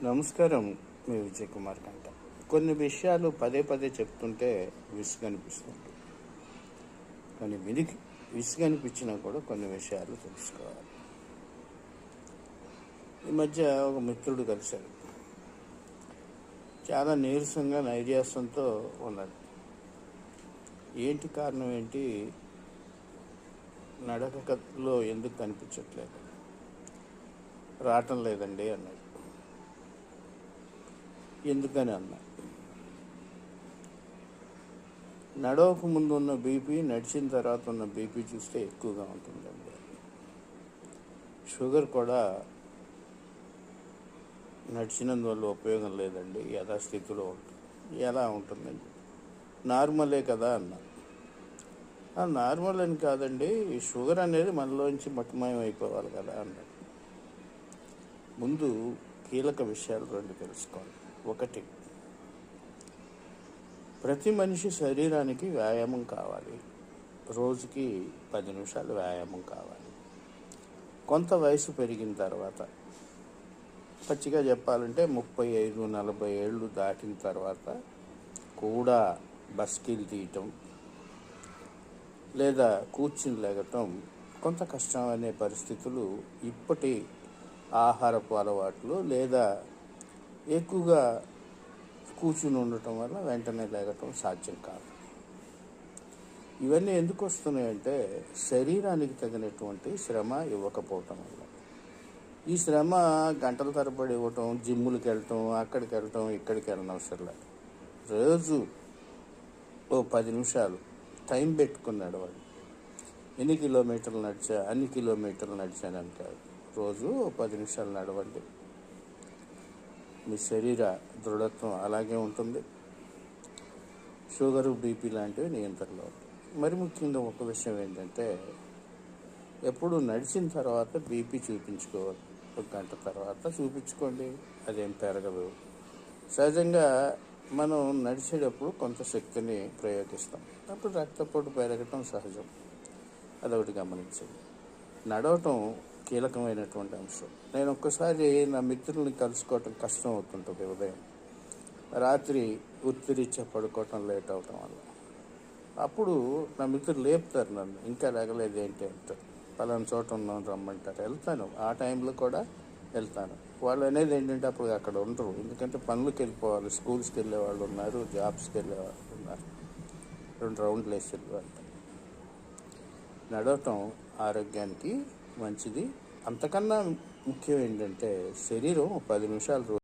నమస్కారం. మీ విజయ్ కుమార్ కంట. కొన్ని విషయాలు పదే పదే చెప్తుంటే విసుగనిపిస్తుంది. కానీ విసుగనిపించినా కూడా కొన్ని విషయాలు తెలుసుకోవాలి. ఈ మధ్య ఒక మిత్రుడు కలిశాడు. చాలా నీరసంగా నైర్యాసంతో ఉన్నాడు. ఏంటి కారణం ఏంటి, నడకలో ఎందుకు కనిపించట్లేదు, రావటం లేదండి అన్నాడు. ఎందుకని అన్నా, నడవక ముందు ఉన్న బీపీ నడిచిన తర్వాత ఉన్న బీపీ చూస్తే ఎక్కువగా ఉంటుందండి. షుగర్ కూడా నడిచినందువల్ల ఉపయోగం లేదండి, యథాస్థితిలో ఉంటుంది. ఎలా ఉంటుందండి, నార్మలే కదా అన్నా. నార్మల్ అని కాదండి, షుగర్ అనేది మనలోంచి మట్టుమయం అయిపోవాలి కదా అన్నాడు. ముందు కీలక విషయాలు రెండు తెలుసుకోవాలి. ఒకటి, ప్రతి మనిషి శరీరానికి వ్యాయామం కావాలి. రోజుకి 10 నిమిషాలు వ్యాయామం కావాలి. కొంత వయసు పెరిగిన తర్వాత, పచ్చిగా చెప్పాలంటే 35-40 ఏళ్ళు దాటిన తర్వాత కూడా బస్కిల్ తీయటం లేదా కూర్చుని లేగటం కొంత కష్టం అనే పరిస్థితులు ఇప్పటి ఆహారపు అలవాట్లు లేదా ఎక్కువగా కూర్చుని ఉండటం వల్ల వెంటనే లేగటం సాధ్యం కాదు. ఇవన్నీ ఎందుకు వస్తున్నాయంటే శరీరానికి తగినటువంటి శ్రమ ఇవ్వకపోవటం వల్ల. ఈ శ్రమ గంటల తరబడి ఇవ్వటం, జిమ్ములకి వెళ్ళటం, అక్కడికి వెళ్ళటం, ఇక్కడికి వెళ్ళడం అవసరం లేదు. రోజు 10 నిమిషాలు టైం పెట్టుకుని నడవాలి. ఎన్ని కిలోమీటర్లు నడిచా అన్ని కిలోమీటర్లు నడిచానని కాదు, రోజు 10 నిమిషాలు నడవండి. మీ శరీర దృఢత్వం అలాగే ఉంటుంది. షుగరు, బీపీ లాంటివి నియంత్రణలో ఉంటాయి. మరి ముఖ్యంగా ఒక విషయం ఏంటంటే, ఎప్పుడు నడిచిన తర్వాత బీపీ చూపించుకోవాలి. 1 గంట తర్వాత చూపించుకోండి, అదేం పెరగదు. సహజంగా మనం నడిచేటప్పుడు కొంత శక్తిని ప్రయోగిస్తాం, అప్పుడు రక్తపోటు పెరగటం సహజం. అదొకటి గమనించండి. నడవటం కీలకమైనటువంటి అంశం. నేను ఒక్కసారి నా మిత్రుల్ని కలుసుకోవటం కష్టం అవుతుంటుంది. ఉదయం రాత్రి వృత్తిరీత్యా పడుకోవటం లేట్ అవటం వల్ల అప్పుడు నా మిత్రులు లేపుతారు నన్ను, ఇంకా లేగలేదు ఏంటి అంటారు. పలానా చోట ఉన్నాం రమ్మంటారు, వెళ్తాను. ఆ టైంలో కూడా వెళ్తాను. వాళ్ళు అనేది ఏంటంటే అప్పుడు అక్కడ ఉండరు, ఎందుకంటే పనులకు వెళ్ళిపోవాలి. స్కూల్స్కి వెళ్ళే వాళ్ళు ఉన్నారు, జాబ్స్కి వెళ్ళే వాళ్ళు ఉన్నారు. 2 రౌండ్లు వేసి వెళ్ళిపోతారు. నడవటం ఆరోగ్యానికి మంచిది. అంతకన్నా ముఖ్యం ఏంటంటే శరీరం 10 నిమిషాలు